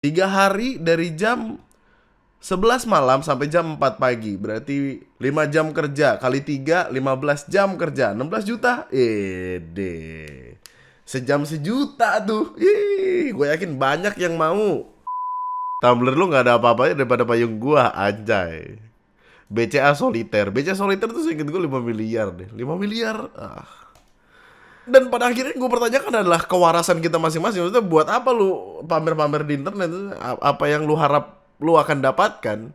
3 hari dari jam 11 malam sampai jam 4 pagi. Berarti 5 jam kerja kali 3, 15 jam kerja, 16 juta. Sejam sejuta tuh. Ih, gue yakin banyak yang mau. Tumblr lu gak ada apa-apanya daripada payung gua, anjay. BCA Soliter. BCA Soliter tuh seinget gue 5 miliar deh. 5 miliar. Dan pada akhirnya gue pertanyakan adalah kewarasan kita masing-masing. Maksudnya buat apa lu pamer-pamer di internet? Apa yang lu harap lu akan dapatkan?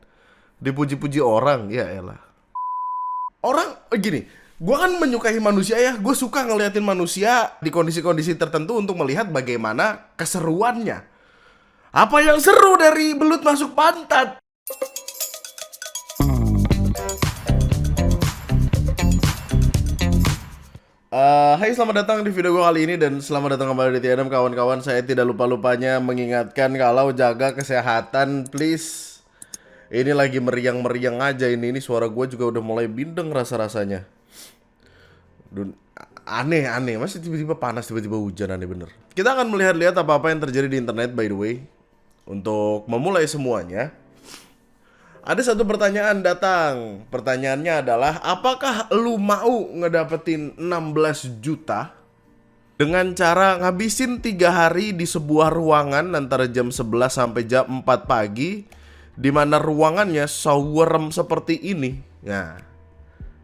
Dipuji-puji orang, ya elah. Orang gini, gue kan menyukai manusia ya. Gue suka ngeliatin manusia di kondisi-kondisi tertentu untuk melihat bagaimana keseruannya. Apa yang seru dari belut masuk pantat? Hai, selamat datang di video gue kali ini dan selamat datang kembali di TNM kawan-kawan. Saya tidak lupa-lupanya mengingatkan kalau jaga kesehatan please. Ini lagi meriang-meriang aja ini suara gue juga udah mulai bindeng rasa-rasanya. Aneh, masih tiba-tiba panas, tiba-tiba hujan, aneh bener. Kita akan melihat-lihat apa-apa yang terjadi di internet by the way. Untuk memulai semuanya, ada satu pertanyaan datang. Pertanyaannya adalah, apakah lu mau ngedapetin 16 juta dengan cara ngabisin 3 hari di sebuah ruangan antara jam 11 sampai jam 4 pagi, di mana ruangannya sawerem seperti ini. Nah,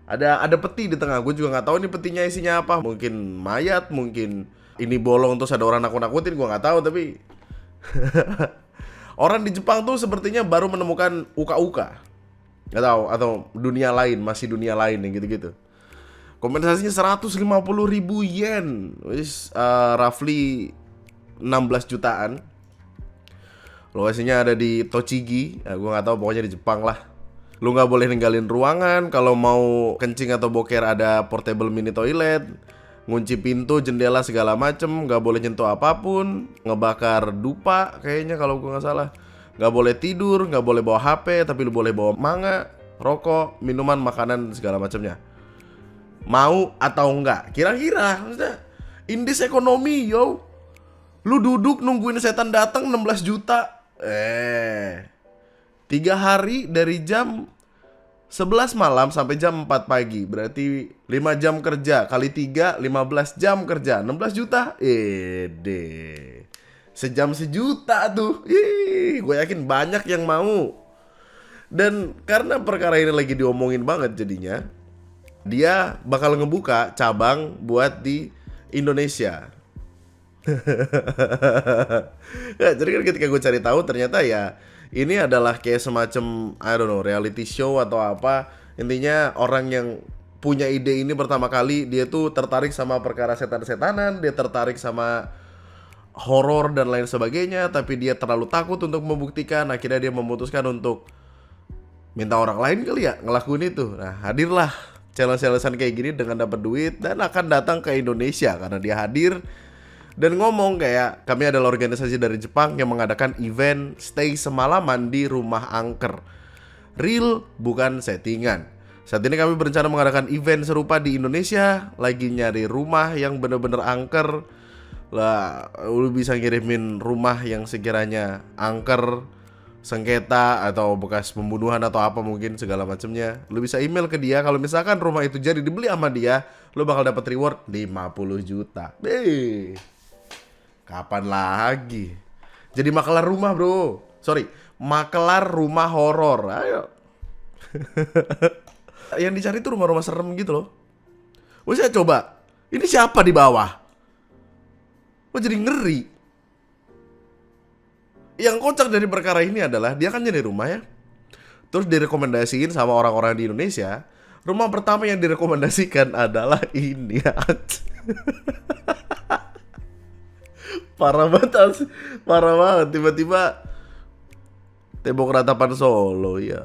ada peti di tengah. Gue juga nggak tahu ini petinya isinya apa. Mungkin mayat, mungkin ini bolong terus ada orang nakut-nakutin. Gue nggak tahu, tapi orang di Jepang tuh sepertinya baru menemukan uka-uka. Gak tahu, atau dunia lain, masih dunia lain yang gitu-gitu. Kompensasinya 150.000 yen, which roughly 16 jutaan. Lokasinya ada di Tochigi. Gue gak tahu, pokoknya di Jepang lah. Lu gak boleh ninggalin ruangan. Kalau mau kencing atau boker ada portable mini toilet. Ngunci pintu, jendela segala macem, nggak boleh nyentuh apapun, ngebakar dupa kayaknya kalau gue nggak salah, nggak boleh tidur, nggak boleh bawa HP, tapi lu boleh bawa manga, rokok, minuman, makanan segala macamnya. Mau atau enggak? Kira-kira, maksudnya indis ekonomi, yo. Lu duduk nungguin setan datang 16 juta. 3 hari dari jam 11 malam sampai jam 4 pagi. Berarti 5 jam kerja kali 3, 15 jam kerja, 16 juta. Sejam sejuta tuh. Gue yakin banyak yang mau. Dan karena perkara ini lagi diomongin banget jadinya, dia bakal ngebuka cabang buat di Indonesia. Ya, jadi kan ketika gue cari tahu ternyata ya ini adalah kayak semacam I don't know, reality show atau apa. Intinya orang yang punya ide ini pertama kali, dia tuh tertarik sama perkara setan-setanan, dia tertarik sama horor dan lain sebagainya, tapi dia terlalu takut untuk membuktikan. Akhirnya dia memutuskan untuk minta orang lain kali ya ngelakuin itu. Nah, hadirlah challenge-challengean kayak gini dengan dapat duit dan akan datang ke Indonesia karena dia hadir dan ngomong kayak, kami adalah organisasi dari Jepang yang mengadakan event stay semalaman di rumah angker. Real, bukan settingan. Saat ini kami berencana mengadakan event serupa di Indonesia. Lagi nyari rumah yang bener-bener angker. Lah, lu bisa ngirimin rumah yang sekiranya angker, sengketa, atau bekas pembunuhan atau apa mungkin segala macamnya. Lu bisa email ke dia. Kalau misalkan rumah itu jadi dibeli sama dia, lu bakal dapat reward 50 juta. Kapan lagi? Jadi makelar rumah, bro. Sorry, makelar rumah horor. Ayo. Yang dicari tuh rumah-rumah serem gitu loh. Wah, saya coba. Ini siapa di bawah? Wah, jadi ngeri. Yang kocak dari perkara ini adalah dia kan jadi rumah ya. Terus direkomendasiin sama orang-orang di Indonesia. Rumah pertama yang direkomendasikan adalah ini. Parah banget, parah banget. Tiba-tiba tembok ratapan Solo ya.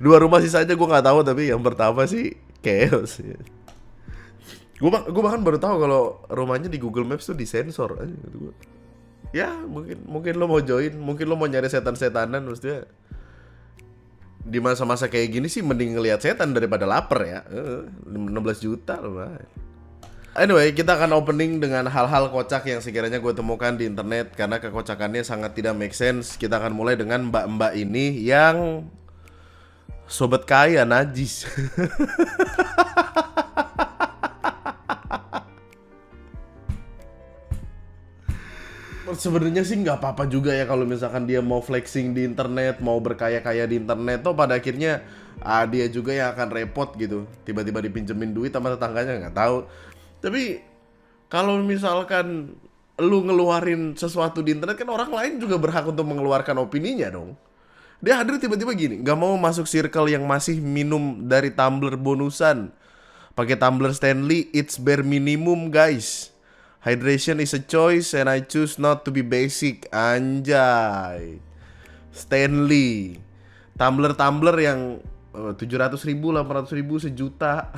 Dua rumah sisanya gue nggak tahu, tapi yang pertama sih chaos. Gue bahkan baru tahu kalau rumahnya di Google Maps tuh disensor. Ya mungkin lo mau join, mungkin lo mau nyari setan-setanan, maksudnya di masa-masa kayak gini sih mending ngelihat setan daripada lapar ya. 16 juta loh. Anyway, kita akan opening dengan hal-hal kocak yang sekiranya gue temukan di internet. Karena kekocakannya sangat tidak make sense. Kita akan mulai dengan mbak-mbak ini yang sobat kaya najis. Sebenarnya sih nggak apa-apa juga ya kalau misalkan dia mau flexing di internet, mau berkaya-kaya di internet, toh pada akhirnya dia juga yang akan repot gitu. Tiba-tiba dipinjemin duit sama tetangganya nggak tahu. Tapi kalau misalkan lu ngeluarin sesuatu di internet, kan orang lain juga berhak untuk mengeluarkan opininya dong. Dia hadir tiba-tiba gini, nggak mau masuk circle yang masih minum dari tumbler bonusan. Pakai tumbler Stanley, it's bare minimum guys. Hydration is a choice and I choose not to be basic. Anjay. Stanley. Tumbler yang 700 ribu, 800 ribu, sejuta.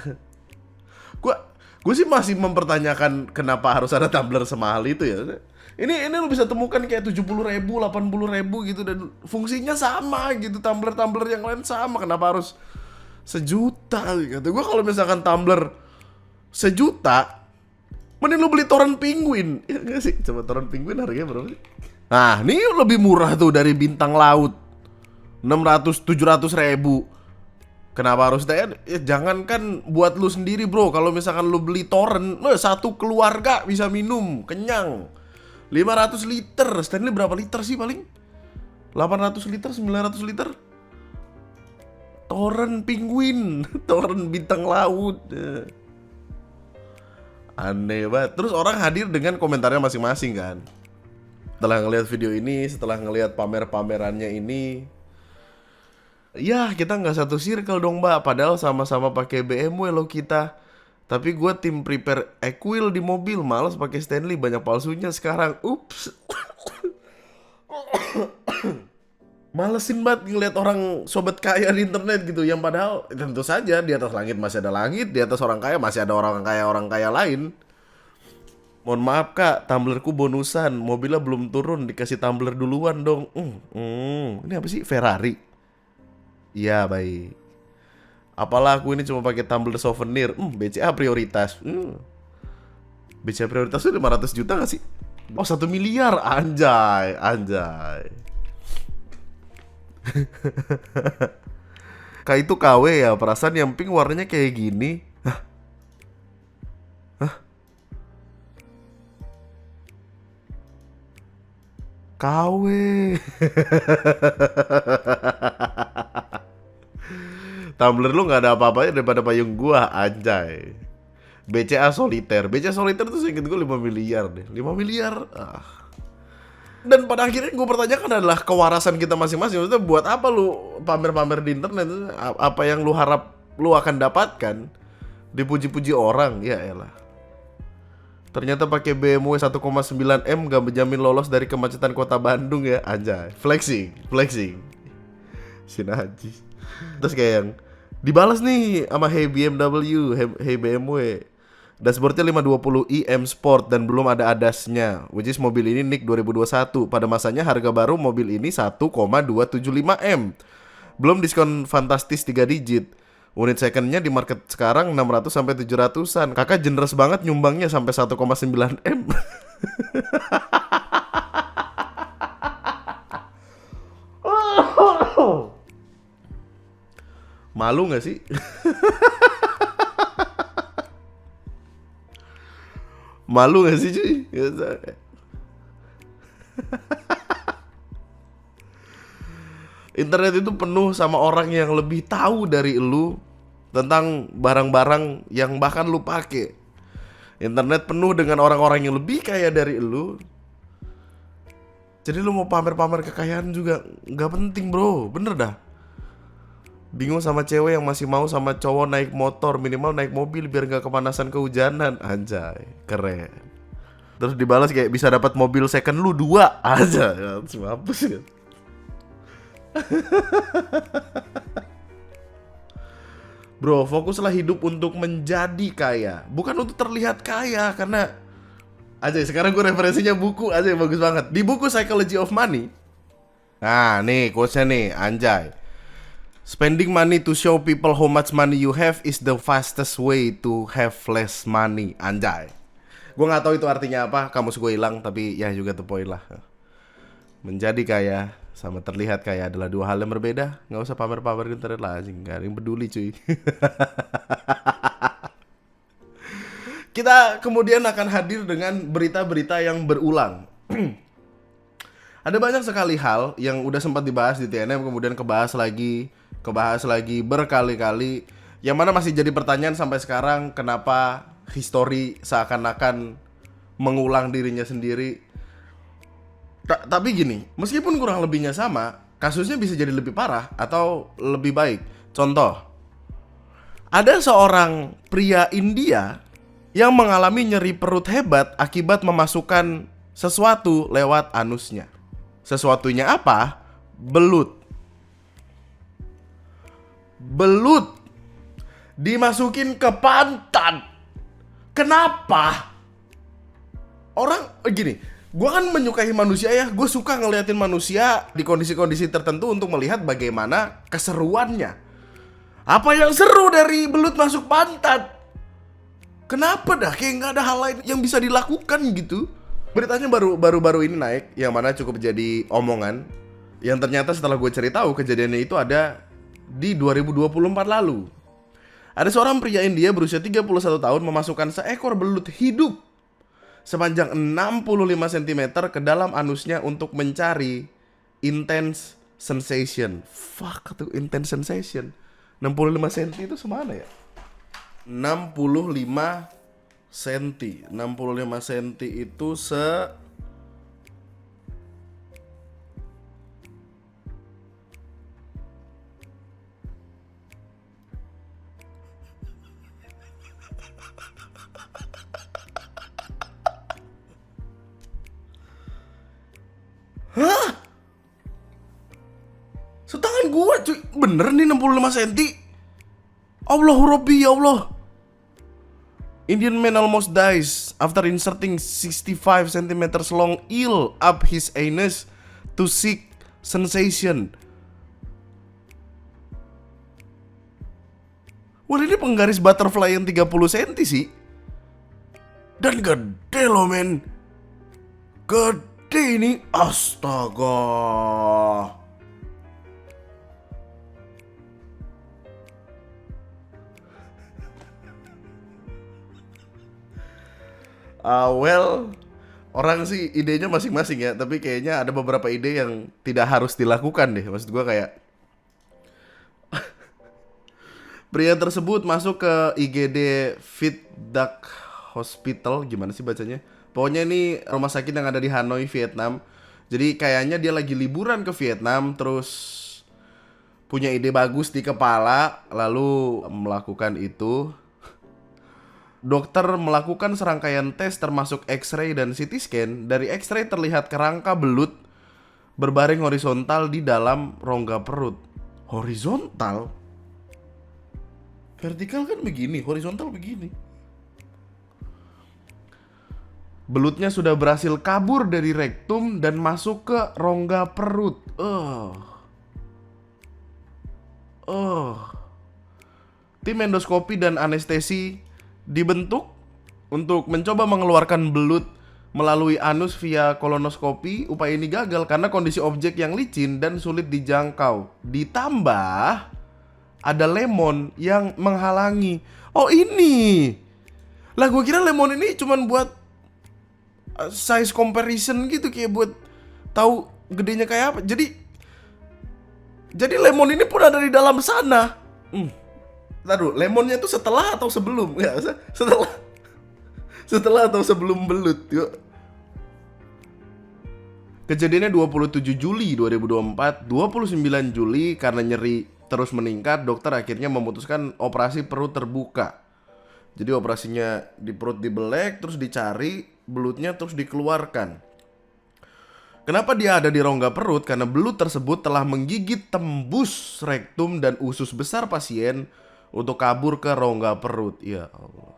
Gue sih masih mempertanyakan kenapa harus ada tumbler semahal itu ya. Ini lu bisa temukan kayak 70 ribu, 80 ribu gitu. Dan fungsinya sama gitu. Tumbler yang lain sama. Kenapa harus sejuta gitu. Gue kalau misalkan tumbler sejuta, mending lu beli toren penguin. Ya gak sih? Coba toren penguin harganya berapa sih? Nah, ini lebih murah tuh dari bintang laut. 600-700 ribu. Kenapa harus ya, jangankan buat lu sendiri bro. Kalau misalkan lu beli toren, satu keluarga bisa minum, kenyang. 500 liter. Stanley berapa liter sih paling? 800 liter, 900 liter. Toren penguin. Toren bintang laut. Aneh banget. Terus orang hadir dengan komentarnya masing-masing kan. Setelah ngelihat video ini, setelah ngelihat pamerannya ini, ya kita nggak satu circle dong mbak. Padahal sama-sama pakai BMW lo kita. Tapi gue tim prepare Equil di mobil. Males pakai Stanley, banyak palsunya sekarang. Ups. Malesin banget ngeliat orang sobat kaya di internet gitu. Yang padahal tentu saja di atas langit masih ada langit, di atas orang kaya masih ada orang kaya lain. Mohon maaf kak, tumblerku bonusan, mobilnya belum turun, dikasih tumbler duluan dong. Ini apa sih, Ferrari? Iya baik. Apalah aku ini cuma pakai tumbler souvenir. BCA prioritas. BCA prioritas itu 500 juta gak sih? Oh 1 miliar, anjay. Kayak itu KW ya, perasaan yang pink warnanya kayak gini. Hah? KW. Tumbler lu gak ada apa-apanya daripada payung gua, anjay. BCA soliter tuh seinget gue 5 miliar deh. 5 miliar. Dan pada akhirnya gue pertanyakan adalah kewarasan kita masing-masing. Maksudnya buat apa lu pamer-pamer di internet? Apa yang lu harap lu akan dapatkan? Dipuji-puji orang, ya elah. Ternyata pakai BMW 1,9M gak menjamin lolos dari kemacetan kota Bandung ya, anjay. Flexing. Si najis. Terus kayak yang dibalas nih sama Hey BMW, Hey BMW. Dashboardnya 520i M Sport dan belum ada ADAS-nya, which is mobil ini NIK 2021. Pada masanya harga baru mobil ini 1,275M. Belum diskon fantastis 3 digit. Unit second-nya di market sekarang 600 sampai 700-an. Kakak generous banget nyumbangnya sampai 1,9M. Malu gak sih? Malu gak sih cuy? Internet itu penuh sama orang yang lebih tahu dari lu tentang barang-barang yang bahkan lu pakai. Internet penuh dengan orang-orang yang lebih kaya dari lu. Jadi lu mau pamer-pamer kekayaan juga gak penting bro, bener dah. Bingung sama cewek yang masih mau sama cowok naik motor, minimal naik mobil biar gak kepanasan kehujanan. Anjay, keren. Terus dibalas kayak bisa dapat mobil second lu 2 aja. Mampus kan. Bro, fokuslah hidup untuk menjadi kaya, bukan untuk terlihat kaya. Karena aja sekarang gue referensinya buku aja yang bagus banget. Di buku Psychology of Money. Nah nih quotes-nya nih, anjay. Spending money to show people how much money you have is the fastest way to have less money. Anjay. Gue nggak tahu itu artinya apa, kamus gue hilang, tapi ya juga the point lah. Menjadi kaya sama terlihat kaya adalah dua hal yang berbeda. Nggak usah pamer-pamer di internet lah, anjing. Gak ada yang peduli cuy. Kita kemudian akan hadir dengan berita-berita yang berulang. Ada banyak sekali hal yang udah sempat dibahas di TNM, kemudian kebahas lagi berkali-kali, yang mana masih jadi pertanyaan sampai sekarang, kenapa history seakan-akan mengulang dirinya sendiri. Tapi gini, meskipun kurang lebihnya sama, kasusnya bisa jadi lebih parah atau lebih baik. Contoh, ada seorang pria India yang mengalami nyeri perut hebat akibat memasukkan sesuatu lewat anusnya. Sesuatunya apa? Belut. Belut dimasukin ke pantat. Kenapa? Orang gini, gue kan menyukai manusia ya. Gue suka ngeliatin manusia di kondisi-kondisi tertentu untuk melihat bagaimana keseruannya. Apa yang seru dari belut masuk pantat? Kenapa dah? Kayak nggak ada hal lain yang bisa dilakukan gitu. Beritanya baru ini naik, yang mana cukup jadi omongan. Yang ternyata setelah gue cari tahu, kejadiannya itu ada di 2024 lalu. Ada seorang pria India berusia 31 tahun memasukkan seekor belut hidup sepanjang 65 cm ke dalam anusnya untuk mencari intense sensation. Fuck tuh intense sensation. 65 cm itu semana ya? 65 cm. 65 cm itu Hah? Setangan gua cuy. Bener nih 65 cm. Allahu Rabbi, ya Allah. Indian man almost dies after inserting 65 cm long eel up his anus to seek sensation. Wah, ini penggaris butterfly yang 30 cm sih. Dan gede loh men. Gede ini. Astaga. Well, orang sih idenya masing-masing ya. Tapi kayaknya ada beberapa ide yang tidak harus dilakukan deh. Maksud gue kayak pria tersebut masuk ke IGD Viet-Duc Hospital. Gimana sih bacanya? Pokoknya ini rumah sakit yang ada di Hanoi, Vietnam. Jadi kayaknya dia lagi liburan ke Vietnam, terus punya ide bagus di kepala, lalu melakukan itu. Dokter melakukan serangkaian tes termasuk X-ray dan CT scan. Dari X-ray terlihat kerangka belut berbaring horizontal di dalam rongga perut. Horizontal? Vertikal kan begini, horizontal begini. Belutnya sudah berhasil kabur dari rektum dan masuk ke rongga perut. Tim endoskopi dan anestesi dibentuk untuk mencoba mengeluarkan belut melalui anus via kolonoskopi. Upaya ini gagal karena kondisi objek yang licin dan sulit dijangkau. Ditambah ada lemon yang menghalangi. Oh ini. Lah gue kira lemon ini cuman buat size comparison gitu, kayak buat tahu gedenya kayak apa. Jadi lemon ini pun ada di dalam sana. Taduh, lemonnya tuh setelah atau sebelum? Ya, setelah atau sebelum belut. Yuk. Kejadiannya 27 Juli 2024. 29 Juli karena nyeri terus meningkat, dokter akhirnya memutuskan operasi perut terbuka. Jadi operasinya di perut dibelek, terus dicari belutnya, terus dikeluarkan. Kenapa dia ada di rongga perut? Karena belut tersebut telah menggigit tembus rektum dan usus besar pasien untuk kabur ke rongga perut. Ya Allah.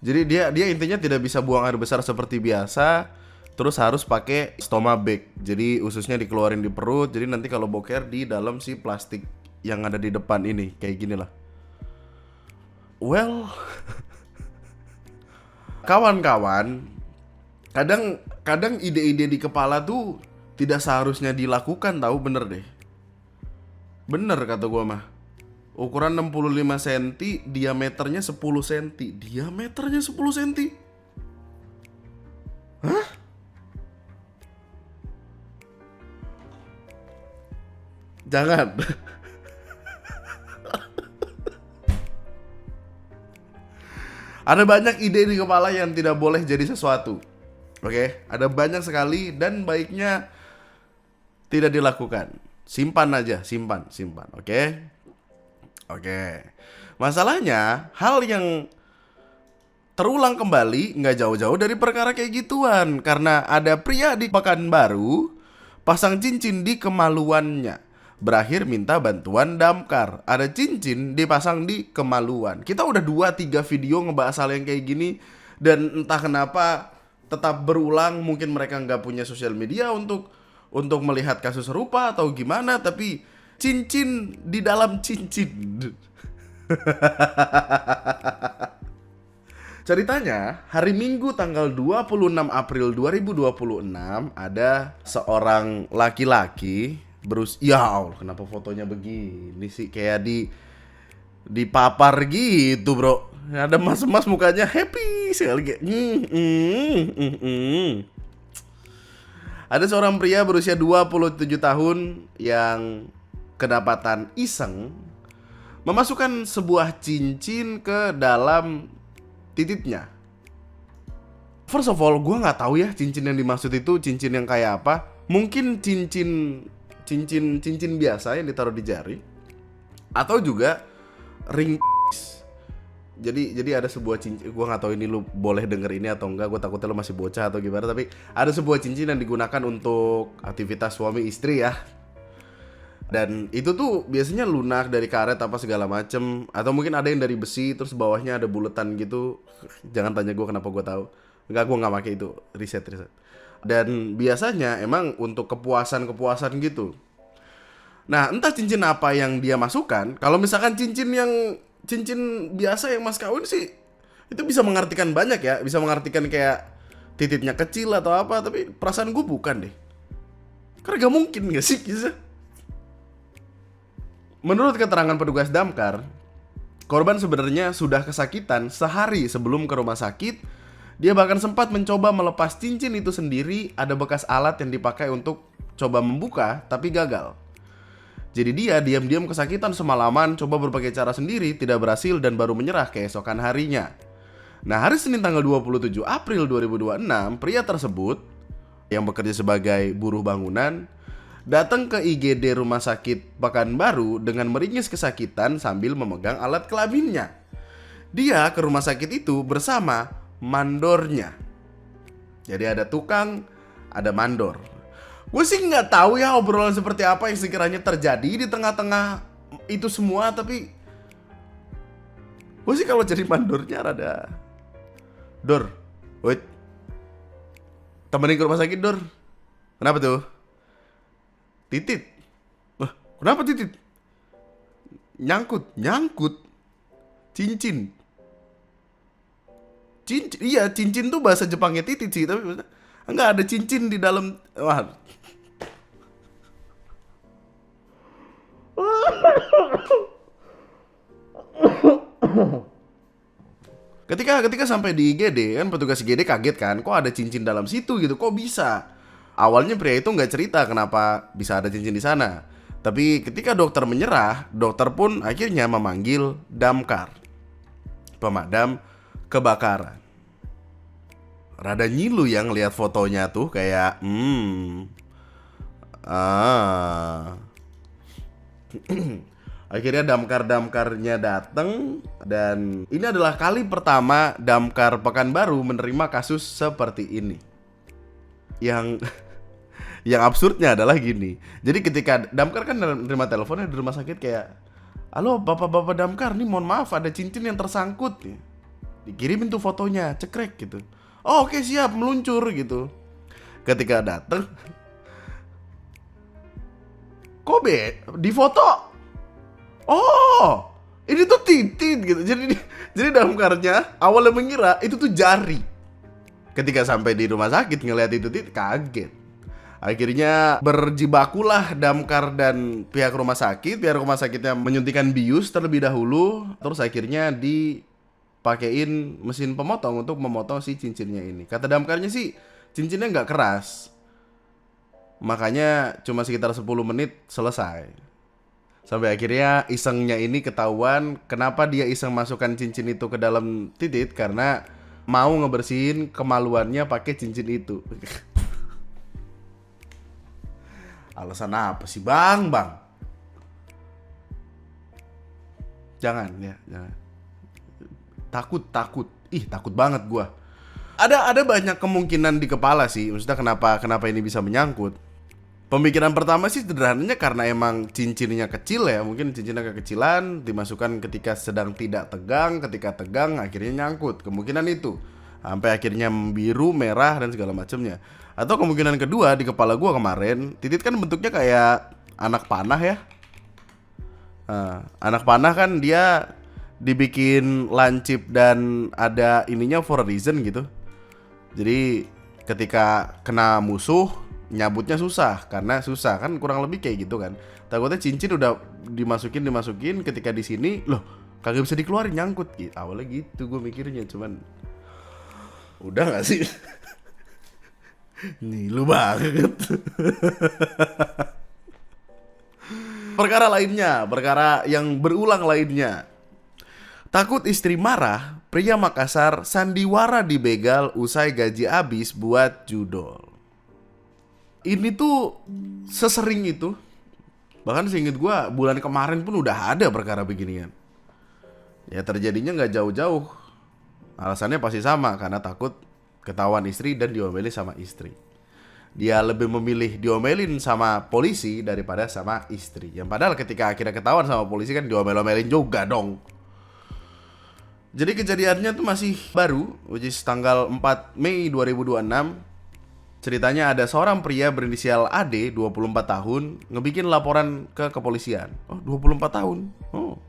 Jadi dia intinya tidak bisa buang air besar seperti biasa, terus harus pakai stoma bag. Jadi ususnya dikeluarin di perut. Jadi nanti kalau boker di dalam si plastik yang ada di depan ini kayak gini lah. Well, kawan-kawan, kadang ide-ide di kepala tuh tidak seharusnya dilakukan, tahu, bener deh. Bener kata gua mah. Ukuran 65 cm, diameternya 10 cm. Diameternya 10 cm? Hah? Jangan. Ada banyak ide di kepala yang tidak boleh jadi sesuatu. Oke, ada banyak sekali dan baiknya tidak dilakukan. Simpan aja, simpan. Oke. Masalahnya, hal yang terulang kembali nggak jauh-jauh dari perkara kayak gituan. Karena ada pria di Pekanbaru pasang cincin di kemaluannya, berakhir minta bantuan damkar. Ada cincin dipasang di kemaluan. Kita udah 2-3 video ngebahas hal yang kayak gini, dan entah kenapa tetap berulang. Mungkin mereka nggak punya sosial media untuk melihat kasus serupa atau gimana. Tapi cincin di dalam cincin. Ceritanya, hari Minggu tanggal 26 April 2026 ada seorang laki-laki ya Allah, kenapa fotonya begini sih? Kayak dipapar gitu, bro. Ada mas-mas mukanya happy sekali kayak. Ada seorang pria berusia 27 tahun yang kedapatan iseng memasukkan sebuah cincin ke dalam titiknya. First of all, gue nggak tahu ya cincin yang dimaksud itu cincin yang kayak apa. Mungkin cincin biasa yang ditaruh di jari, atau juga ring. Jadi ada sebuah cincin, gue nggak tahu ini lu boleh denger ini atau enggak. Gue takutnya lu masih bocah atau gimana. Tapi ada sebuah cincin yang digunakan untuk aktivitas suami istri ya. Dan itu tuh biasanya lunak dari karet apa segala macem, atau mungkin ada yang dari besi terus bawahnya ada buletan gitu. Jangan tanya gue kenapa gue tahu. Enggak, gue nggak pakai itu. Riset. Dan biasanya emang untuk kepuasan gitu. Nah, entah cincin apa yang dia masukkan. Kalau misalkan cincin biasa yang mas kawin sih, itu bisa mengartikan banyak ya. Bisa mengartikan kayak titiknya kecil atau apa. Tapi perasaan gue bukan deh. Karena gak mungkin gak sih kisah. Menurut keterangan petugas damkar, korban sebenarnya sudah kesakitan sehari sebelum ke rumah sakit. Dia bahkan sempat mencoba melepas cincin itu sendiri. Ada bekas alat yang dipakai untuk coba membuka, tapi gagal. Jadi dia diam-diam kesakitan semalaman, coba berbagai cara sendiri, tidak berhasil dan baru menyerah keesokan harinya. Nah, hari Senin tanggal 27 April 2026, pria tersebut yang bekerja sebagai buruh bangunan datang ke IGD Rumah Sakit Pekanbaru dengan meringis kesakitan sambil memegang alat kelaminnya. Dia ke rumah sakit itu bersama mandornya. Jadi ada tukang, ada mandor. Gue sih nggak tahu ya obrolan seperti apa yang sekiranya terjadi di tengah-tengah itu semua. Tapi gue sih kalau jadi mandornya rada, Dor, wait, temenin ke rumah sakit, Dor. Kenapa tuh? Titit. Wah, kenapa titit? Nyangkut. Cincin. Iya, cincin tuh bahasa Jepangnya titit sih, tapi enggak ada cincin di dalam. Wah. Ketika sampai di IGD kan, petugas IGD kaget kan, kok ada cincin dalam situ gitu, kok bisa? Awalnya pria itu nggak cerita kenapa bisa ada cincin di sana. Tapi ketika dokter menyerah, dokter pun akhirnya memanggil damkar, pemadam kebakaran. Rada nyilu yang lihat fotonya tuh kayak Akhirnya damkar-damkarnya datang, dan ini adalah kali pertama damkar Pekanbaru menerima kasus seperti ini. Yang absurdnya adalah gini. Jadi ketika damkar kan menerima teleponnya di rumah sakit kayak, halo bapak-bapak damkar, nih mohon maaf ada cincin yang tersangkut. Dikirimin tuh fotonya, cekrek gitu. Oh oke, siap, meluncur gitu. Ketika dateng, Kobe di foto Oh, ini tuh titit gitu. Jadi damkarnya awalnya mengira itu tuh jari. Ketika sampai di rumah sakit ngeliat itu titit, kaget. Akhirnya berjibakulah damkar dan pihak rumah sakit. Pihak rumah sakitnya menyuntikkan bius terlebih dahulu. Terus akhirnya dipakein mesin pemotong untuk memotong si cincinnya ini. Kata damkarnya sih cincinnya nggak keras, makanya cuma sekitar 10 menit selesai. Sampai akhirnya isengnya ini ketahuan. Kenapa dia iseng masukkan cincin itu ke dalam titit? Karena mau ngebersihin kemaluannya pakai cincin itu. Alasan apa sih bang? Jangan ya, jangan. Takut. Takut banget gua. Ada banyak kemungkinan di kepala sih. Maksudnya kenapa ini bisa menyangkut. Pemikiran pertama sih sederhananya karena emang cincinnya kecil ya. Mungkin cincinnya kekecilan, dimasukkan ketika sedang tidak tegang. Ketika tegang akhirnya nyangkut. Kemungkinan itu. Sampai akhirnya biru, merah, dan segala macamnya. Atau kemungkinan kedua, di kepala gua kemarin, titit kan bentuknya kayak anak panah ya. Nah, anak panah kan dia dibikin lancip dan ada ininya for a reason gitu. Jadi ketika kena musuh, nyabutnya susah. Karena susah kan, kurang lebih kayak gitu kan. Takutnya cincin udah dimasukin ketika di sini, loh kagak bisa dikeluarin, nyangkut gitu. Awalnya gitu gue mikirnya, cuman udah gak sih? Nih lu banget. Perkara yang berulang lainnya. Takut istri marah, pria Makassar sandiwara dibegal usai gaji habis buat judol. Ini tuh sesering itu. Bahkan seinget gue bulan kemarin pun udah ada perkara beginian. Ya terjadinya gak jauh-jauh. Alasannya pasti sama, karena takut ketahuan istri dan diomelin sama istri. Dia lebih memilih diomelin sama polisi daripada sama istri. Yang padahal ketika akhirnya ketahuan sama polisi kan diomel-omelin juga dong. Jadi kejadiannya tuh masih baru, which is tanggal 4 Mei 2026. Ceritanya ada seorang pria berinisial AD, 24 tahun, ngebikin laporan ke kepolisian. Oh, 24 tahun. Oh.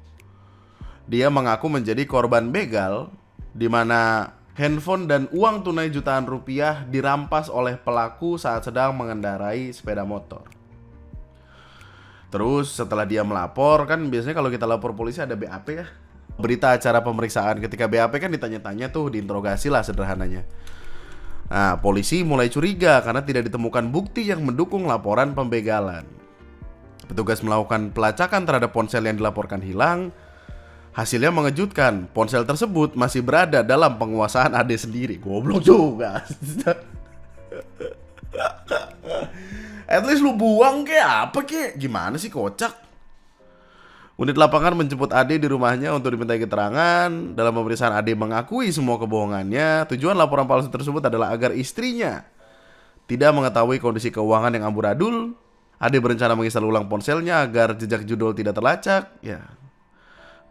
Dia mengaku menjadi korban begal, di mana handphone dan uang tunai jutaan rupiah dirampas oleh pelaku saat sedang mengendarai sepeda motor. Terus setelah dia melapor, kan biasanya kalau kita lapor polisi ada BAP ya, berita acara pemeriksaan. Ketika BAP kan ditanya-tanya tuh, diinterogasi lah sederhananya. Nah, polisi mulai curiga karena tidak ditemukan bukti yang mendukung laporan pembegalan. Petugas melakukan pelacakan terhadap ponsel yang dilaporkan hilang. Hasilnya mengejutkan, ponsel tersebut masih berada dalam penguasaan Ade sendiri. Goblok juga. At least lu buang kek apa kek? Gimana sih, kocak. Unit lapangan menjemput Ade di rumahnya untuk dimintai keterangan. Dalam pemeriksaan Ade mengakui semua kebohongannya. Tujuan laporan palsu tersebut adalah agar istrinya tidak mengetahui kondisi keuangan yang amburadul. Ade berencana menginstal ulang ponselnya agar jejak judul tidak terlacak. Ya.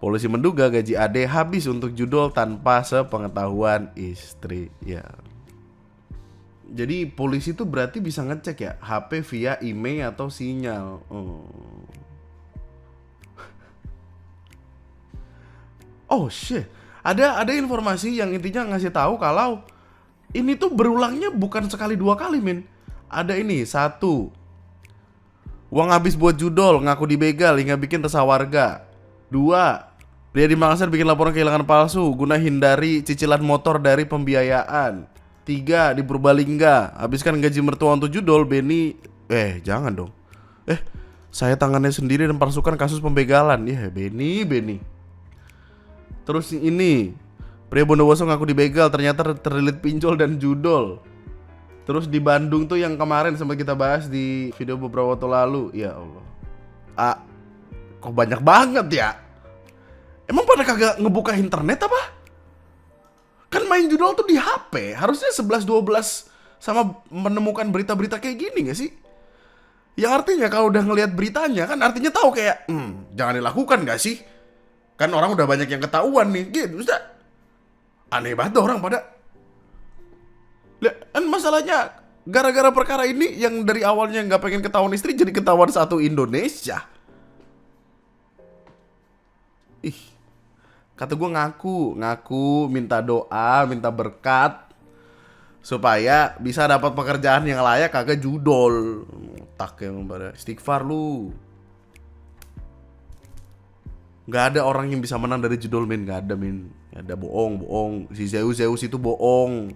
Polisi menduga gaji Ade habis untuk judul tanpa sepengetahuan istri. Ya. Jadi polisi tuh berarti bisa ngecek ya HP via email atau sinyal. Oh shit. Ada informasi yang intinya ngasih tahu kalau ini tuh berulangnya bukan sekali dua kali, men. Ada ini, 1, uang habis buat judol, ngaku dibegal hingga bikin resah warga. 2, pria di Makassar bikin laporan kehilangan palsu guna hindari cicilan motor dari pembiayaan. 3, di Purbalingga, habiskan gaji mertua untuk judol, Beni. Jangan dong. Saya tangannya sendiri dan palsukan kasus pembegalan. Ya, Beni. Terus ini, pria Bondowoso ngaku dibegal, ternyata terlilit pinjol dan judol. Terus di Bandung tuh yang kemarin sempat kita bahas di video beberapa waktu lalu. Ya Allah. Kok banyak banget ya? Emang pada kagak ngebuka internet apa? Kan main judul tuh di HP. Harusnya 11-12 sama menemukan berita-berita kayak gini gak sih? Yang artinya kalau udah ngelihat beritanya kan artinya tahu kayak jangan dilakukan gak sih? Kan orang udah banyak yang ketahuan nih gitu. Ustaz. Aneh banget orang pada. Kan masalahnya gara-gara perkara ini yang dari awalnya gak pengen ketahuan istri jadi ketahuan satu Indonesia. Ih, kata gue ngaku minta doa, minta berkat supaya bisa dapat pekerjaan yang layak, kagak judol. Tak yang pada istighfar lu. Gak ada orang yang bisa menang dari judol, men. Gak ada, men. Gak ada, bohong. Si Zeus itu bohong.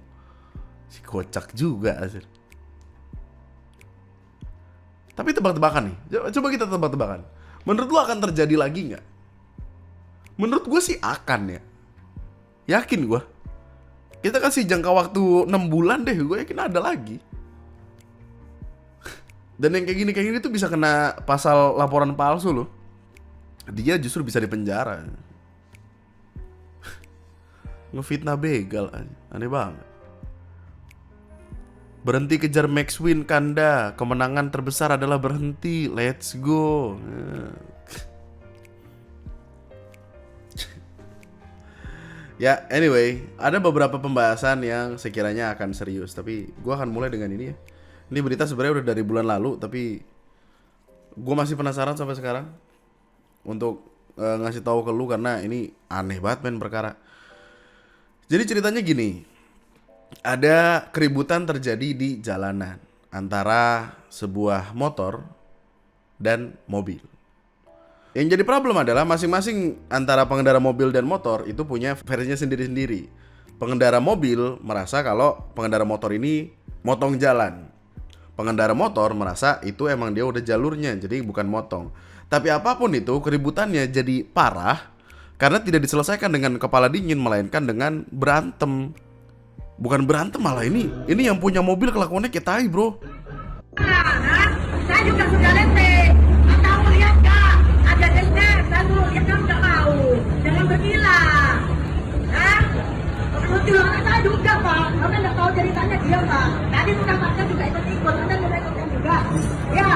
Si kocak juga asli. Tapi tebak-tebakan nih. Coba kita tebak-tebakan. Menurut lu akan terjadi lagi gak? Menurut gue sih akan ya. Yakin gue. Kita kasih jangka waktu 6 bulan deh. Gue yakin ada lagi. Dan yang kayak gini tuh bisa kena pasal laporan palsu loh. Dia justru bisa dipenjara. Ngefitnah begal aja. Aneh banget. Berhenti kejar Max Win, Kanda. Kemenangan terbesar adalah berhenti. Let's go. Ya, anyway, ada beberapa pembahasan yang sekiranya akan serius. Tapi gue akan mulai dengan ini ya. Ini berita sebenarnya udah dari bulan lalu, tapi gue masih penasaran sampai sekarang untuk ngasih tahu ke lu karena ini aneh banget men perkara. Jadi ceritanya gini, ada keributan terjadi di jalanan antara sebuah motor dan mobil. Yang jadi problem adalah masing-masing antara pengendara mobil dan motor itu punya versinya sendiri-sendiri. Pengendara mobil merasa kalau pengendara motor ini motong jalan. Pengendara motor merasa itu emang dia udah jalurnya, jadi bukan motong. Tapi apapun itu, keributannya jadi parah karena tidak diselesaikan dengan kepala dingin, melainkan dengan berantem. Bukan berantem malah ini yang punya mobil kelakuannya kayak tai, bro. Saya juga sudah lete. Atau melihat gak? Ada desek, saya dulu lihat kamu gak mau. Jangan bergila. Hah? Betul, saya juga, Pak. Karena gak tahu ceritanya dia, Pak. Tadi sudah Pak juga ikut-ikut, Anda juga ikutkan juga. Ya.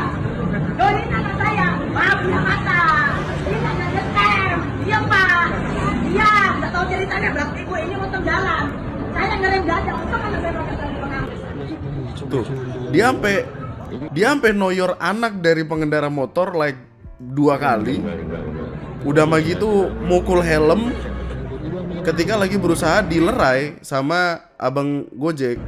Doni nama saya, maaf ya mata. Ini gak ada desek. Iya, Pak. Iya, gak tahu ceritanya. Berarti ibu ini motong jalan. Saya ngerem gak ada. Untung kan ada Tuh, dia sampai noyor anak dari pengendara motor like 2 kali. Udah mah gitu mukul helm ketika lagi berusaha dilerai sama abang Gojek.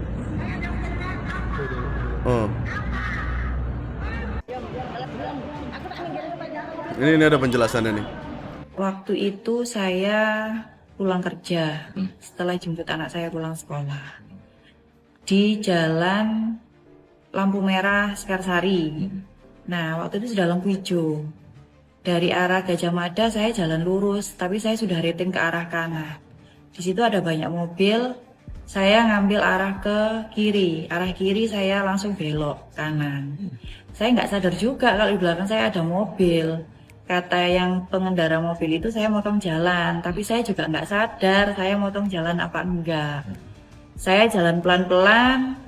Ini ada penjelasannya nih. Waktu itu saya pulang kerja setelah jemput anak saya pulang sekolah di jalan lampu merah Sekarsari. Nah, waktu itu sudah lampu hijau. Dari arah Gajah Mada saya jalan lurus, tapi saya sudah rating ke arah kanan. Di situ ada banyak mobil. Saya ngambil arah ke kiri. Arah kiri saya langsung belok kanan. Saya nggak sadar juga kalau di belakang saya ada mobil. Kata yang pengendara mobil itu saya motong jalan, tapi saya juga nggak sadar saya motong jalan apa enggak. Saya jalan pelan-pelan,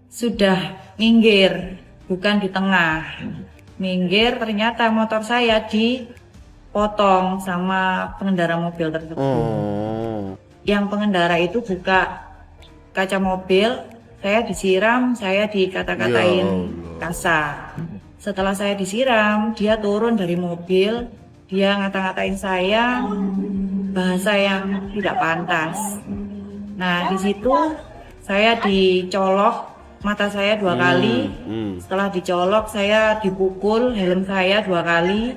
sudah minggir, bukan di tengah. Minggir, ternyata motor saya dipotong sama pengendara mobil tersebut. Yang pengendara itu buka kaca mobil, saya disiram, saya dikata-katain kasar. Setelah saya disiram, dia turun dari mobil, dia ngata-ngatain saya bahasa yang tidak pantas. Nah, di situ saya dicolok mata saya 2 kali. Setelah dicolok, saya dipukul helm saya 2 kali.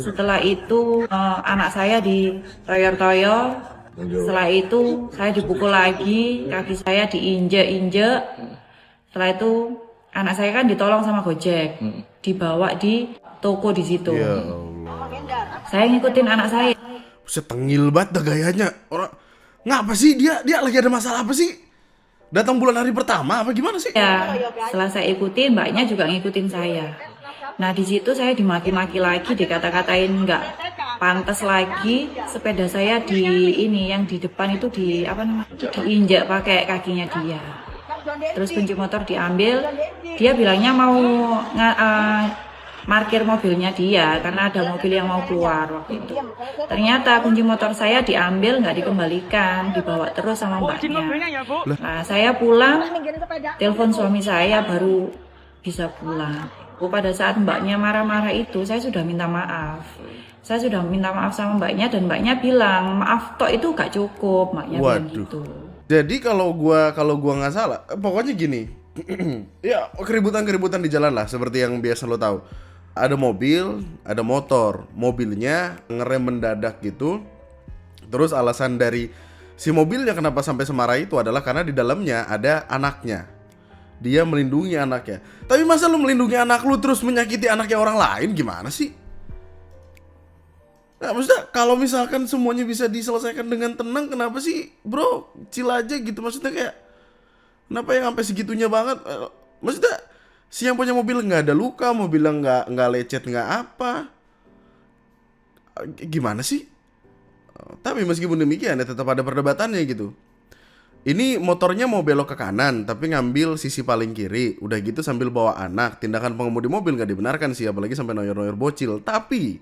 Setelah itu anak saya ditoyor-toyor. Setelah itu saya dipukul lagi, kaki saya diinjek-injek. Setelah itu anak saya kan ditolong sama Gojek, dibawa di toko di situ. Ya Allah. Saya ngikutin anak saya. Buset, tengil banget dah gayanya. Orang ngapa sih dia lagi ada masalah apa sih? Datang bulan hari pertama apa gimana sih? Ya, setelah saya ikutin, mbaknya juga ngikutin saya. Nah, di situ saya dimaki-maki lagi, dikata-katain nggak pantas lagi. Sepeda saya yang di depan itu diinjak pakai kakinya dia. Terus kunci motor diambil, dia bilangnya mau parkir mobilnya dia karena ada mobil yang mau keluar waktu itu. Ternyata kunci motor saya diambil, nggak dikembalikan, dibawa terus sama mbaknya. Nah, saya pulang, telepon suami saya baru bisa pulang. Oh, pada saat mbaknya marah-marah itu, saya sudah minta maaf. Saya sudah minta maaf sama mbaknya dan mbaknya bilang, maaf tok itu gak cukup, mbaknya bilang Waduh. gitu. Jadi kalau gua nggak salah, pokoknya gini. Ya, keributan-keributan di jalan lah seperti yang biasa lo tahu. Ada mobil, ada motor. Mobilnya ngerem mendadak gitu. Terus alasan dari si mobilnya kenapa sampai semarah itu adalah karena di dalamnya ada anaknya. Dia melindungi anaknya. Tapi masa lu melindungi anak lu terus menyakiti anaknya orang lain, gimana sih? Nah, maksudnya kalau misalkan semuanya bisa diselesaikan dengan tenang, kenapa sih bro chill aja gitu? Maksudnya kayak kenapa yang sampai segitunya banget? Maksudnya si yang punya mobil nggak ada luka, mobilnya nggak lecet nggak apa? Gimana sih? Tapi meskipun demikian ya tetap ada perdebatannya gitu. Ini motornya mau belok ke kanan tapi ngambil sisi paling kiri. Udah gitu sambil bawa anak. Tindakan pengemudi mobil nggak dibenarkan sih, apalagi sampai noyor-noyor bocil. Tapi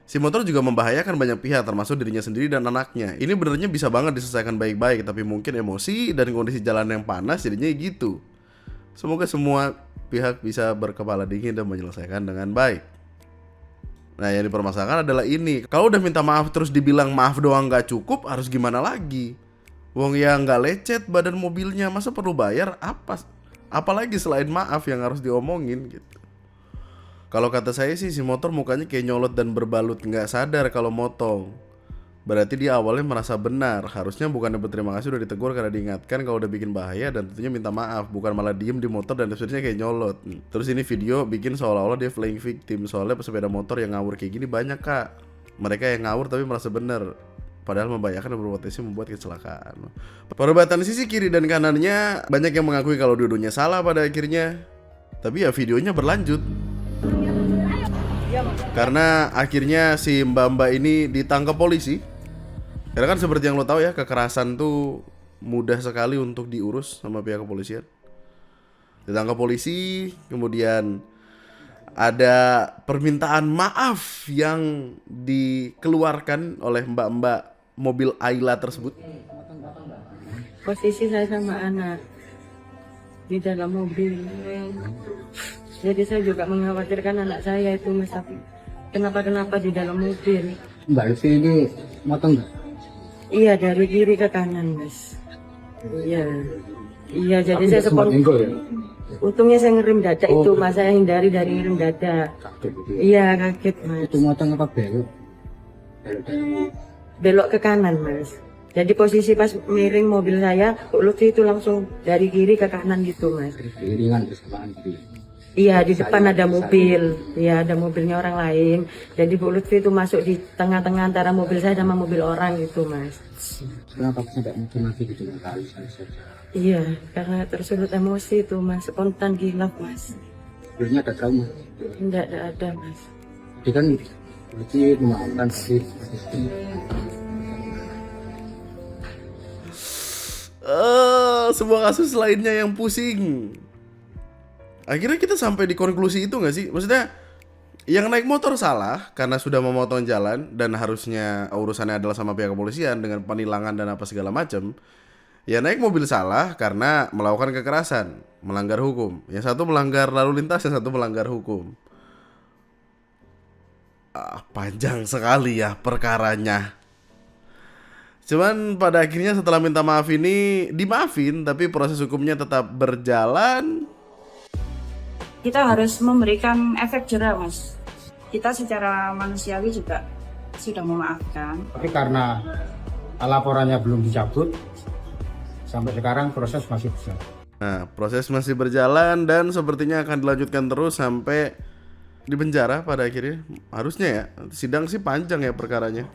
si motor juga membahayakan banyak pihak termasuk dirinya sendiri dan anaknya. Ini benernya bisa banget diselesaikan baik-baik, tapi mungkin emosi dan kondisi jalan yang panas jadinya gitu. Semoga semua pihak bisa berkepala dingin dan menyelesaikan dengan baik. Nah, yang dipermasalahkan adalah ini. Kalau udah minta maaf terus dibilang maaf doang gak cukup, harus gimana lagi? Wong yang gak lecet badan mobilnya, masa perlu bayar apa? Apalagi selain maaf yang harus diomongin gitu. Kalau kata saya sih si motor mukanya kayak nyolot dan berbalut, gak sadar kalau motong. Berarti dia awalnya merasa benar. Harusnya bukannya berterima kasih udah ditegur karena diingatkan kalau udah bikin bahaya dan tentunya minta maaf, bukan malah diem di motor dan sebenarnya kayak nyolot. Terus ini video bikin seolah-olah dia playing victim. Soalnya pesepeda motor yang ngawur kayak gini banyak kak. Mereka yang ngawur tapi merasa benar, padahal membahayakan dan berpotensi membuat kecelakaan. Perdebatan sisi kiri dan kanannya banyak yang mengakui kalau dua-duanya salah pada akhirnya. Tapi ya videonya berlanjut. Karena akhirnya si mbak-mbak ini ditangkap polisi. Karena kan seperti yang lo tahu ya, kekerasan tuh mudah sekali untuk diurus sama pihak kepolisian. Ditangkap polisi, kemudian ada permintaan maaf yang dikeluarkan oleh mbak-mbak mobil Ayla tersebut. Posisi saya sama anak di dalam mobil. Jadi saya juga mengkhawatirkan anak saya itu mas, tapi kenapa di dalam mobil. Mbak Lucy ini motong nggak? Iya, dari kiri ke kanan mas. Iya jadi Tapi saya sempat nyenggol ya? untungnya saya ngerem dadak Oh. itu mas, saya hindari dari ngerem dadak. Kaget gitu ya? Iya kaget mas. Itu motong apa belok? Belok ke kanan mas. Jadi posisi pas miring mobil saya, Lutfi itu langsung dari kiri ke kanan gitu mas. Iringan bersamaan gitu ya? Iya, di depan ada mobil. Iya, ada mobilnya orang lain. Jadi Bu Lutfi itu masuk di tengah-tengah antara mobil saya sama mobil orang gitu, Mas. Kenapa sampai mati gitu? Kali saja. Iya, karena tersulut emosi itu, Mas. Spontan gila, Mas. Sebelumnya ada trauma. Enggak ada, Mas. Jadi kan Lucy memaafkan sih. Sebuah kasus lainnya yang pusing. Akhirnya kita sampai di konklusi itu gak sih? Maksudnya yang naik motor salah karena sudah memotong jalan dan harusnya urusannya adalah sama pihak kepolisian dengan penilangan dan apa segala macam. Ya naik mobil salah karena melakukan kekerasan, melanggar hukum. Yang satu melanggar lalu lintas, yang satu melanggar hukum. Panjang sekali ya perkaranya. Cuman pada akhirnya setelah minta maaf ini dimaafin, tapi proses hukumnya tetap berjalan. Kita harus memberikan efek jera, Mas. Kita secara manusiawi juga sudah memaafkan. Tapi karena laporannya belum dicabut, sampai sekarang proses masih berjalan. Nah, proses masih berjalan dan sepertinya akan dilanjutkan terus sampai di penjara pada akhirnya. Harusnya ya, sidang sih panjang ya perkaranya.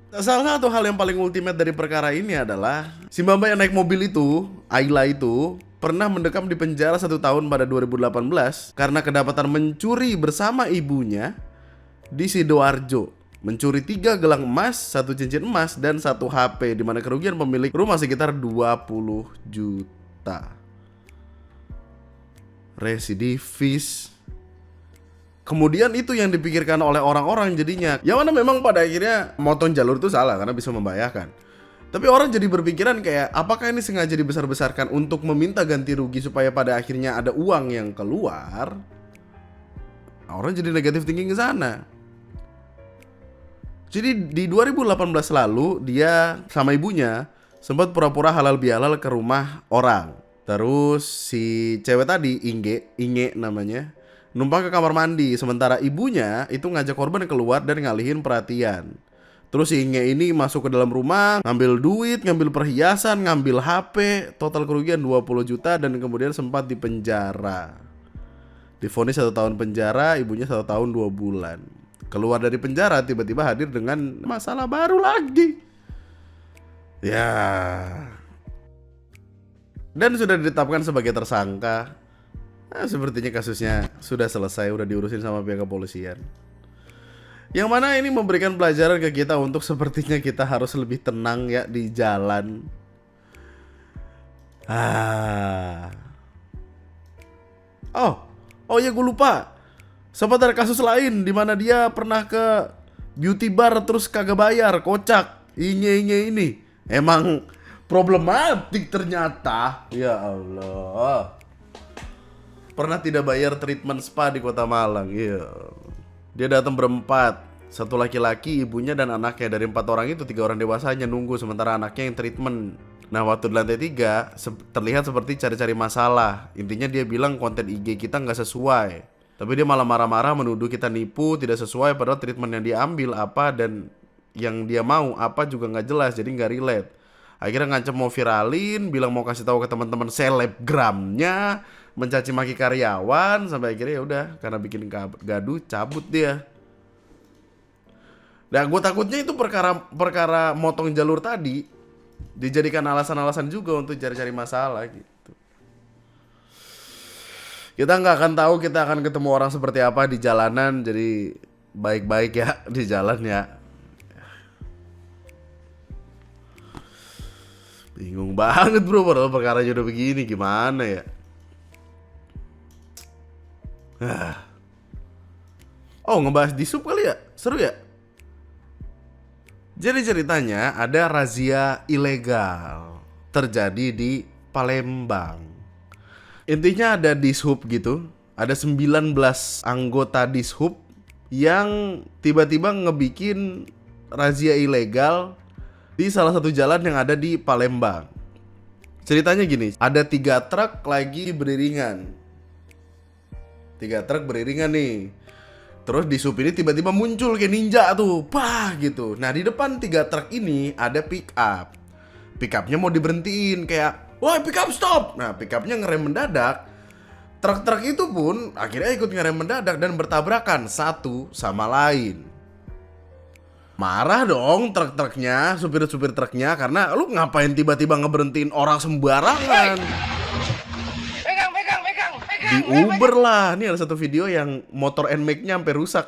Salah satu hal yang paling ultimate dari perkara ini adalah si mbak yang naik mobil itu, Ayla itu, pernah mendekam di penjara 1 tahun pada 2018 karena kedapatan mencuri bersama ibunya di Sidoarjo. Mencuri 3 gelang emas, 1 cincin emas, dan 1 HP, di mana kerugian pemilik rumah sekitar 20 juta. Residivis. Kemudian itu yang dipikirkan oleh orang-orang jadinya. Yang mana memang pada akhirnya motong jalur itu salah karena bisa membahayakan. Tapi orang jadi berpikiran kayak apakah ini sengaja dibesar-besarkan untuk meminta ganti rugi supaya pada akhirnya ada uang yang keluar? orang jadi negatif thinking ke sana. Jadi di 2018 lalu dia sama ibunya sempat pura-pura halal bihalal ke rumah orang. Terus si cewek tadi, Inge namanya, numpang ke kamar mandi. Sementara ibunya itu ngajak korban keluar dan ngalihin perhatian. Terus si Inge ini masuk ke dalam rumah, ngambil duit, ngambil perhiasan, ngambil HP, total kerugian 20 juta dan kemudian sempat dipenjara. Divonis 1 tahun penjara, ibunya 1 tahun 2 bulan. Keluar dari penjara tiba-tiba hadir dengan masalah baru lagi. Ya. Dan sudah ditetapkan sebagai tersangka. Nah, sepertinya kasusnya sudah selesai, udah diurusin sama pihak kepolisian. Yang mana ini memberikan pelajaran ke kita untuk sepertinya kita harus lebih tenang ya di jalan. Oh ya gue lupa. Sempat ada kasus lain di mana dia pernah ke beauty bar terus kagak bayar, kocak. Inge ini emang problematik ternyata. Ya Allah. Pernah tidak bayar treatment spa di Kota Malang. Iya. Dia datang berempat, 1 laki-laki, ibunya dan anaknya. Dari 4 orang itu 3 orang dewasanya nunggu, sementara anaknya yang treatment. Nah waktu di lantai 3 terlihat seperti cari-cari masalah. Intinya dia bilang konten IG kita nggak sesuai. Tapi dia malah marah-marah menuduh kita nipu, tidak sesuai, padahal treatment yang dia ambil apa dan yang dia mau apa juga nggak jelas, jadi nggak relate. Akhirnya ngancam mau viralin, bilang mau kasih tahu ke teman-teman selebgramnya, mencaci maki karyawan, sampai akhirnya ya udah karena bikin gaduh cabut dia. Nah gue takutnya itu perkara motong jalur tadi dijadikan alasan-alasan juga untuk cari-cari masalah gitu. Kita nggak akan tahu kita akan ketemu orang seperti apa di jalanan, jadi baik-baik ya di jalan ya. Bingung banget bro, padahal perkaranya udah begini, gimana ya? Oh ngebahas di sub kali ya, seru ya. Jadi ceritanya ada razia ilegal terjadi di Palembang. Intinya ada dishub gitu, ada 19 anggota dishub yang tiba-tiba ngebikin razia ilegal di salah satu jalan yang ada di Palembang. Ceritanya gini, ada 3 truk lagi beriringan. 3 truk beriringan nih. Terus di sub ini tiba-tiba muncul kayak ninja tuh, pah gitu. Nah di depan 3 truk ini ada pick up. Pick upnya mau diberhentiin kayak, woi pick up stop. Nah pick upnya ngerem mendadak. Truk-truk itu pun akhirnya ikut ngerem mendadak dan bertabrakan satu sama lain. Marah dong truk-truknya, supir-supir truknya, karena lu ngapain tiba-tiba ngeberhentiin orang sembarangan. Di Uber lah. Ini ada satu video yang motor NMAX-nya sampai rusak.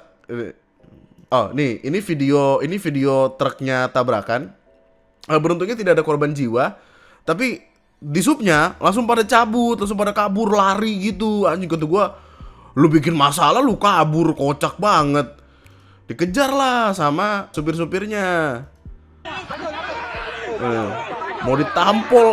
Oh, nih, ini video truknya tabrakan. Beruntungnya tidak ada korban jiwa, tapi di subnya langsung pada cabut, langsung pada kabur, lari gitu. Anjing kata gua, lu bikin masalah lu kabur, kocak banget. Dikejar lah sama supir-supirnya. Mau ditampol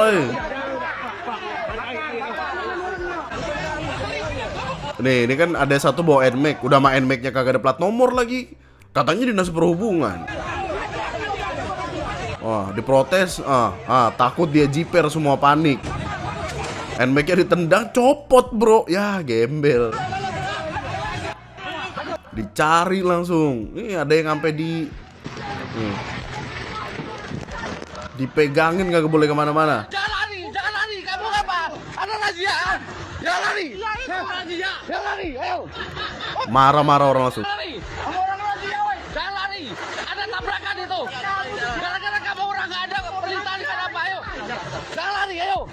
Nih, ini kan ada satu bawa NMAX. Udah mah NMAX-nya kagak ada plat nomor lagi. Katanya dinas perhubungan. Wah, diprotes. Takut dia jiper, semua panik. NMAX-nya ditendang, copot bro. Ya, gembel. Dicari langsung. Ini ada yang sampai dipegangin, kagak boleh kemana-mana. Jangan lari, kamu apa? Ada razia. Jangan lari. Jangan lari, ayo. Marah-marah orang langsung. Lari. Kamu orang razia, woi. Jangan lari. Ada tabrakan itu. Gara-gara kamu orang nggak ada perintah apa, ayo. Jangan lari, ayo.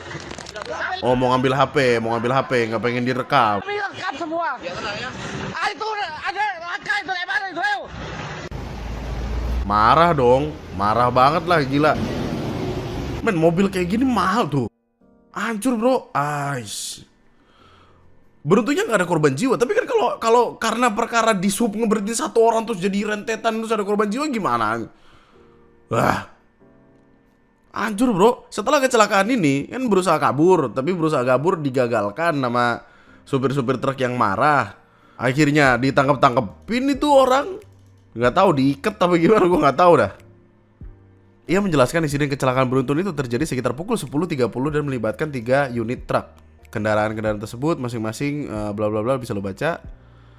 Oh, mau ngambil HP, nggak pengen direkam. Kami rekam semua. Itu ada laka itu, mana itu, ayo. Marah dong, marah banget lah, gila. Men, mobil kayak gini mahal tuh. Hancur bro, beruntungnya nggak ada korban jiwa. Tapi kan kalau karena perkara di sub ngeberhentiin 1 orang terus jadi rentetan terus ada korban jiwa gimana? Wah, hancur bro. Setelah kecelakaan ini kan berusaha kabur, tapi berusaha kabur digagalkan sama supir-supir truk yang marah. Akhirnya ditangkap-tangkepin itu orang. Nggak tahu diikat apa gimana, gue nggak tahu dah. Ia menjelaskan insiden kecelakaan beruntun itu terjadi sekitar pukul 10.30 dan melibatkan 3 unit truk. Kendaraan-kendaraan tersebut masing-masing bla bla bla, bisa lo baca.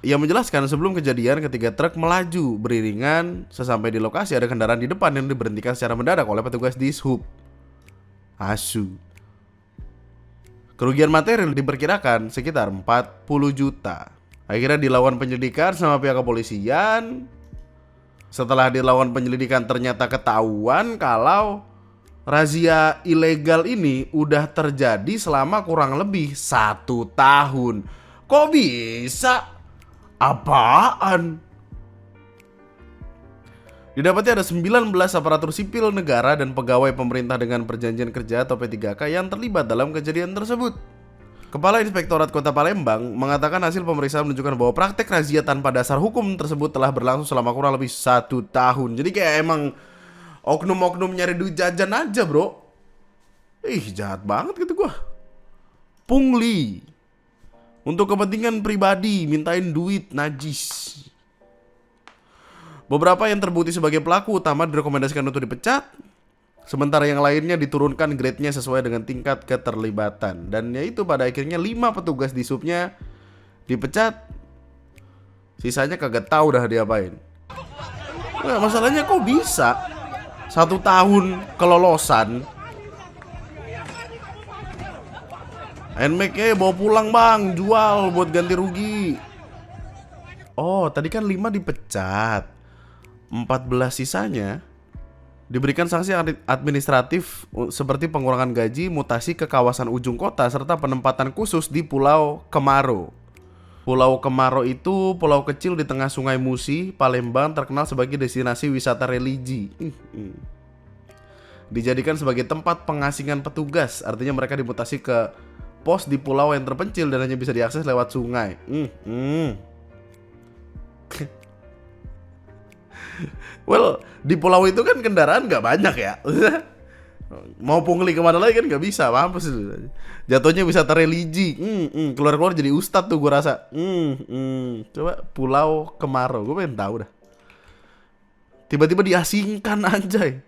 Ia menjelaskan sebelum kejadian ketiga truk melaju beriringan. Sesampai di lokasi ada kendaraan di depan yang diberhentikan secara mendadak oleh petugas Dishub. Asu. Kerugian material diperkirakan sekitar 40 juta. Akhirnya dilakukan penyelidikan sama pihak kepolisian. Setelah dilakukan penyelidikan ternyata ketahuan kalau razia ilegal ini udah terjadi selama kurang lebih 1 tahun. Kok bisa? Apaan? Didapati ada 19 aparatur sipil negara dan pegawai pemerintah dengan perjanjian kerja atau P3K yang terlibat dalam kejadian tersebut. Kepala Inspektorat Kota Palembang mengatakan hasil pemeriksaan menunjukkan bahwa praktek razia tanpa dasar hukum tersebut telah berlangsung selama kurang lebih 1 tahun. Jadi kayak emang oknum-oknum nyari duit jajan aja, bro. Jahat banget gitu gua. Pungli. Untuk kepentingan pribadi, mintain duit, najis. Beberapa yang terbukti sebagai pelaku utama direkomendasikan untuk dipecat. Sementara yang lainnya diturunkan grade-nya sesuai dengan tingkat keterlibatan. Dan yaitu pada akhirnya 5 petugas di subnya dipecat. Sisanya kagak tahu dah diapain. Nah, masalahnya kok bisa 1 tahun kelolosan. NMAX-nya bawa pulang bang, jual buat ganti rugi. Oh, tadi kan 5 dipecat, 14 sisanya diberikan sanksi administratif seperti pengurangan gaji, mutasi ke kawasan ujung kota, serta penempatan khusus di Pulau Kemaro. Pulau Kemaro itu pulau kecil di tengah Sungai Musi, Palembang, terkenal sebagai destinasi wisata religi. Dijadikan sebagai tempat pengasingan petugas, artinya mereka dimutasi ke pos di pulau yang terpencil dan hanya bisa diakses lewat sungai. Well, di pulau itu kan kendaraan nggak banyak ya. Mau pungli kemana lagi kan nggak bisa, mampus. Jatuhnya wisata religi. Keluar-keluar jadi ustadz tuh gue rasa. Coba Pulau Kemaro, gue pengen tahu dah. Tiba-tiba diasingkan anjay.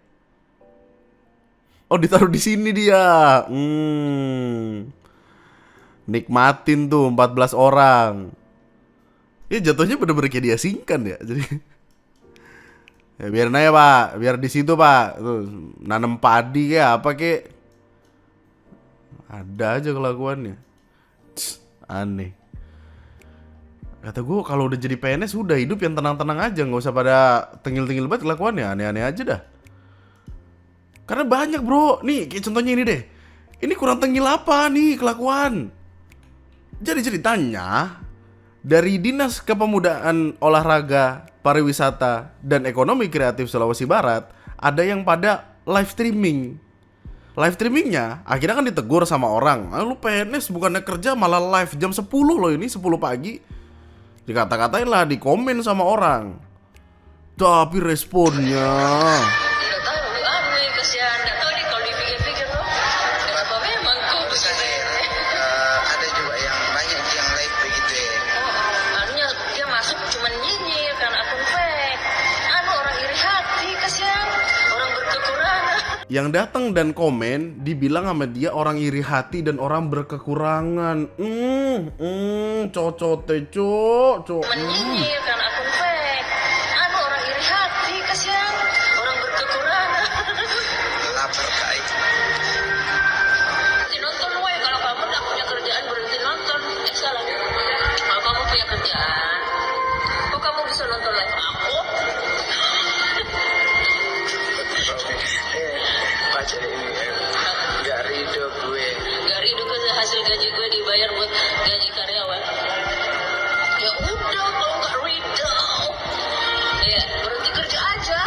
Oh, ditaruh di sini dia. Nikmatin tuh 14 orang. Ya jatuhnya bener-bener kayak diasingkan ya. Jadi ya biarin aja pak, biar di situ pak. Tuh nanam padi kayak apa kek. Ada aja kelakuannya. Aneh. Kata gue kalau udah jadi PNS udah hidup yang tenang-tenang aja, nggak usah pada tengil-tengil banget kelakuannya, aneh-aneh aja dah. Karena banyak bro, nih kayak contohnya ini deh. Ini kurang tengil apa nih kelakuan? Jadi ceritanya dari Dinas Kepemudaan, Olahraga, Pariwisata, dan Ekonomi Kreatif Sulawesi Barat ada yang pada live streaming. Live streamingnya akhirnya kan ditegur sama orang. Lu PNS bukannya kerja malah live jam 10 loh ini, 10 pagi. Dikata-katain lah, di komen sama orang. Tapi responnya Nggak tahu, kasihan. Nggak tahu nih kalau dipikir-pikir loh. Kenapa memang kok begini? Ada juga yang banyak yang live begitu ya. Anunya dia masuk cuman nyinyir karena akun fake. Orang iri hati, kasihan. Orang berkekurangan. yang datang dan komen dibilang sama dia orang iri hati dan orang berkekurangan. Cocote cok. Menyinyir karena akun fake. Orang iri hati, kasihan. Orang berkekurangan. Lapar kai. Berhenti nonton woy. Kalau kamu nggak punya kerjaan berhenti nonton. Salah. Kalau kamu punya kerjaan, kok kamu bisa nonton live aku? Baca ini nggak ridho gue. Gak ridho ke hasil gaji gue dibayar buat gaji karyawan. Ya udah kalau nggak ridho, ya berhenti kerja aja.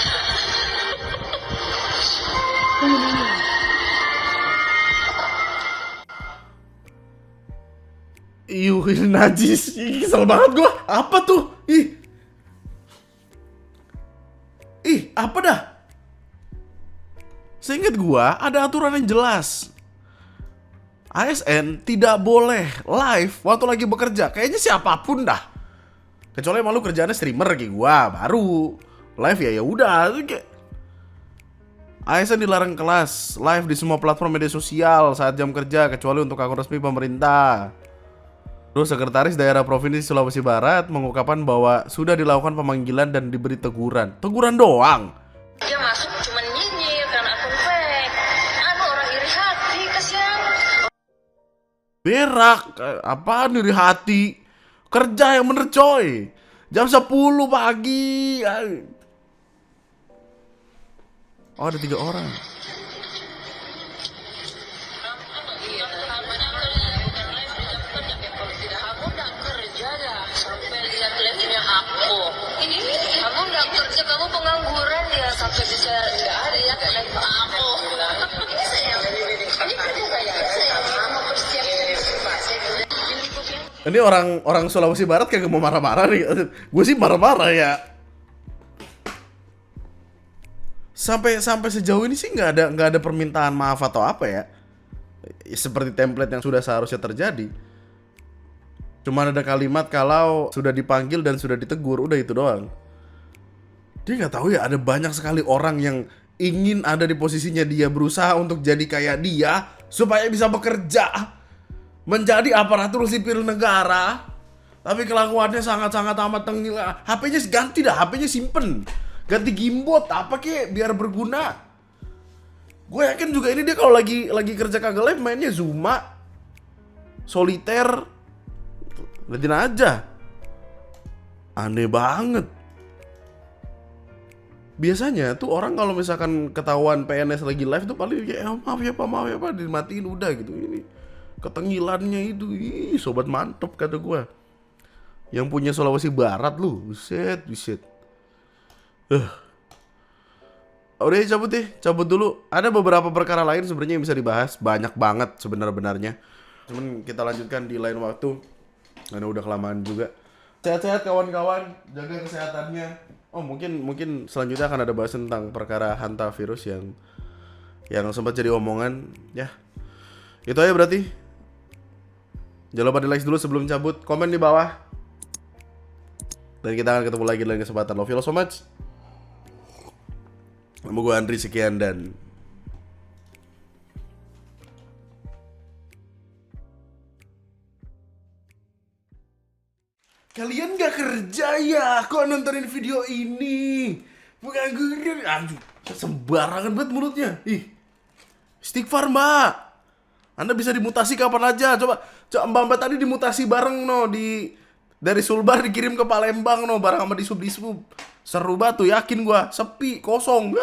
Ini najis. Kesel banget gua. Apa tuh? Apa dah? Seingat gua ada aturan yang jelas. ASN tidak boleh live waktu lagi bekerja. Kayaknya siapapun dah. Kecuali emang lu kerjaannya streamer kayak gua, baru live ya udah kayak ASN dilarang kelas live di semua platform media sosial saat jam kerja kecuali untuk akun resmi pemerintah. Terus sekretaris daerah provinsi Sulawesi Barat mengungkapkan bahwa sudah dilakukan pemanggilan dan diberi teguran. Teguran doang. Dia masuk cuman nyinyir karena akun fake. Anu orang iri hati, kasihan. Berak, apaan iri hati? Kerja yang bener coy. Jam 10 pagi. Oh ada 3 orang. Kamu udah kerja dah sampai lihat live-nya aku. Kamu udah kerja, kamu pengangguran ya sampai bisa lihat live aku. Ini sayang, ini kerja saya mau bersiap. Ini orang Sulawesi Barat kayak mau marah-marah nih. Gue sih marah-marah ya. Sampai sejauh ini sih nggak ada permintaan maaf atau apa ya. Seperti template yang sudah seharusnya terjadi. Cuma ada kalimat kalau sudah dipanggil dan sudah ditegur, udah itu doang. Dia nggak tahu ya, ada banyak sekali orang yang ingin ada di posisinya dia, berusaha untuk jadi kayak dia supaya bisa bekerja menjadi aparatur sipil negara. Tapi kelakuannya sangat-sangat amat tengil. HP-nya ganti dah, HP-nya simpen. Ganti gimbot apa kek biar berguna. Gue yakin juga ini dia kalau lagi kerja kagak live mainnya Zuma, Soliter. Liatin aja. Aneh banget. Biasanya tuh orang kalau misalkan ketahuan PNS lagi live tuh paling kayak maaf ya Pak, dimatiin udah gitu. Ini ketengilannya itu, sobat mantep kata gue. Yang punya Sulawesi Barat lu, buset. Udah cabut dulu. Ada beberapa perkara lain sebenarnya yang bisa dibahas, banyak banget sebenarnya. Cuman kita lanjutkan di lain waktu. Karena udah kelamaan juga. Sehat-sehat kawan-kawan, jaga kesehatannya. Oh mungkin selanjutnya akan ada bahas tentang perkara hantavirus yang sempat jadi omongan. Ya, itu aja berarti. Jangan lupa di like dulu sebelum cabut, komen di bawah. Dan kita akan ketemu lagi dalam kesempatan. Love you so much. Nama gue Andri, sekian dan kalian gak kerja ya? Kok nontonin video ini? Pengangguran, aduh, sembarangan banget mulutnya. Ih, istighfar mbak. Anda bisa dimutasi kapan aja. Coba mbak tadi dimutasi bareng dari Sulbar dikirim ke Palembang bareng sama disub. Seru banget tuh, yakin gua. Sepi, kosong.